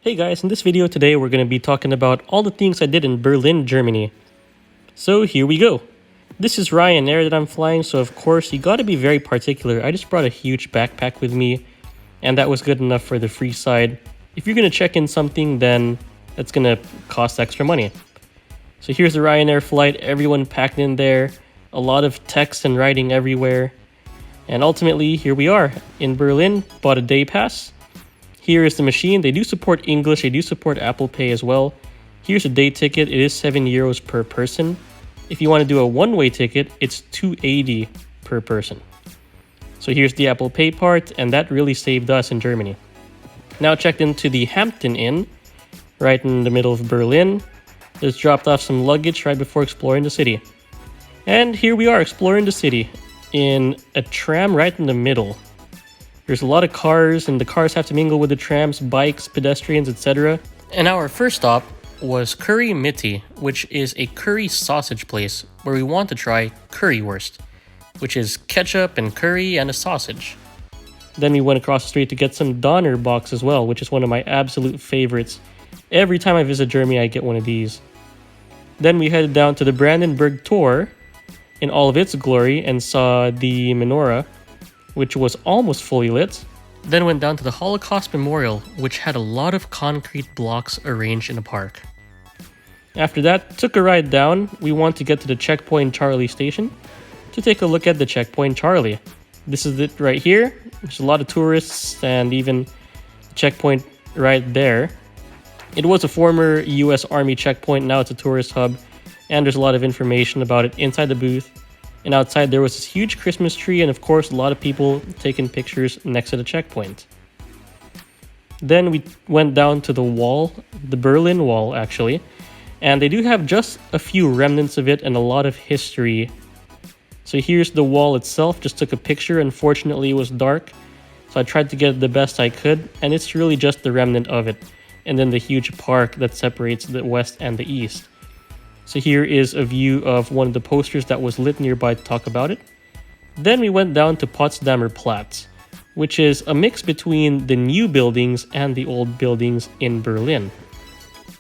Hey guys, in this video today we're going to be talking about all the things I did in Berlin, Germany. So here we go. This is RyanAir that I'm flying, so of course you got to be very particular. I just brought a huge backpack with me, and that was good enough for the free side. If you're going to check in something, then that's going to cost extra money. So here's the RyanAir flight, everyone packed in there, a lot of text and writing everywhere. And ultimately, here we are in Berlin, bought a day pass. Here is the machine. They do support English. They do support Apple Pay as well. Here's a day ticket. It is €7 per person. If you want to do a one-way ticket, it's $2.80 per person. So here's the Apple Pay part, and that really saved us in Germany. Now checked into the Hampton Inn, right in the middle of Berlin. Just dropped off some luggage right before exploring the city. And here we are exploring the city in a tram right in the middle. There's a lot of cars, and the cars have to mingle with the trams, bikes, pedestrians, etc. And our first stop was Mitte, which is a curry sausage place where we want to try Currywurst, which is ketchup and curry and a sausage. Then we went across the street to get some Döner box as well, which is one of my absolute favorites. Every time I visit Germany, I get one of these. Then we headed down to the Brandenburg Tor in all of its glory and saw the menorah, which was almost fully lit. Then went down to the Holocaust Memorial, which had a lot of concrete blocks arranged in a park. After that, took a ride down. We want to get to the Checkpoint Charlie station to take a look at the Checkpoint Charlie. This is it right here. There's a lot of tourists and even the checkpoint right there. It was a former US Army checkpoint, now it's a tourist hub, and there's a lot of information about it inside the booth. And outside there was this huge Christmas tree, and of course a lot of people taking pictures next to the checkpoint. Then we went down to the wall, the Berlin Wall actually, and they do have just a few remnants of it and a lot of history. So here's the wall itself, just took a picture. Unfortunately it was dark, so I tried to get it the best I could, and it's really just the remnant of it, and then the huge park that separates the west and the east. So here is a view of one of the posters that was lit nearby to talk about it. Then we went down to Potsdamerplatz, which is a mix between the new buildings and the old buildings in Berlin.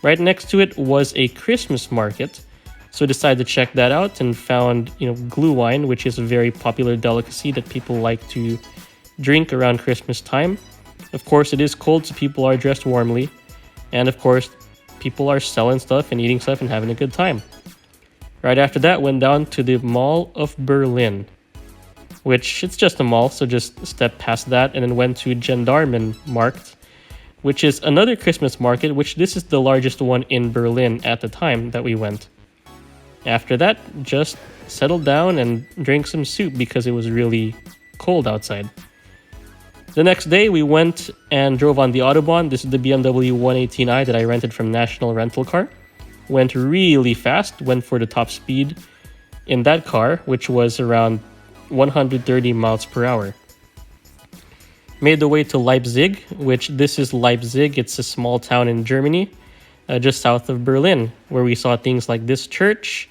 Right next to it was a Christmas market, so I decided to check that out and found, glühwein, which is a very popular delicacy that people like to drink around Christmas time. Of course, it is cold, so people are dressed warmly, and of course, people are selling stuff and eating stuff and having a good time. Right after that, went down to the Mall of Berlin, which it's just a mall, so just stepped past that, and then went to Gendarmenmarkt, which is another Christmas market, which this is the largest one in Berlin at the time that we went. After that, just settled down and drank some soup because it was really cold outside. The next day, we went and drove on the Autobahn. This is the BMW 118i that I rented from National Rental Car. Went really fast, went for the top speed in that car, which was around 130 miles per hour. Made the way to Leipzig, which this is Leipzig. It's a small town in Germany, just south of Berlin, where we saw things like this church,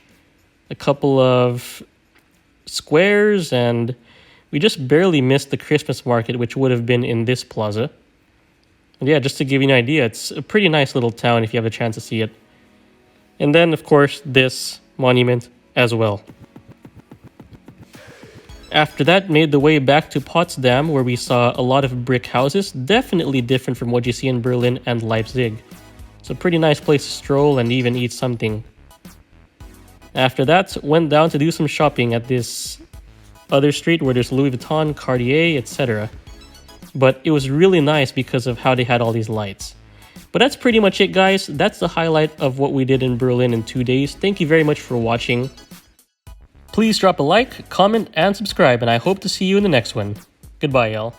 a couple of squares, and we just barely missed the Christmas market, which would have been in this plaza. And yeah, just to give you an idea, it's a pretty nice little town if you have a chance to see it. And then, of course, this monument as well. After that, made the way back to Potsdam, where we saw a lot of brick houses, definitely different from what you see in Berlin and Leipzig. It's a pretty nice place to stroll and even eat something. After that, went down to do some shopping at this other street where there's Louis Vuitton, Cartier, etc. But it was really nice because of how they had all these lights. But that's pretty much it, guys. That's the highlight of what we did in Berlin in 2 days. Thank you very much for watching. Please drop a like, comment, and subscribe, and I hope to see you in the next one. Goodbye, y'all.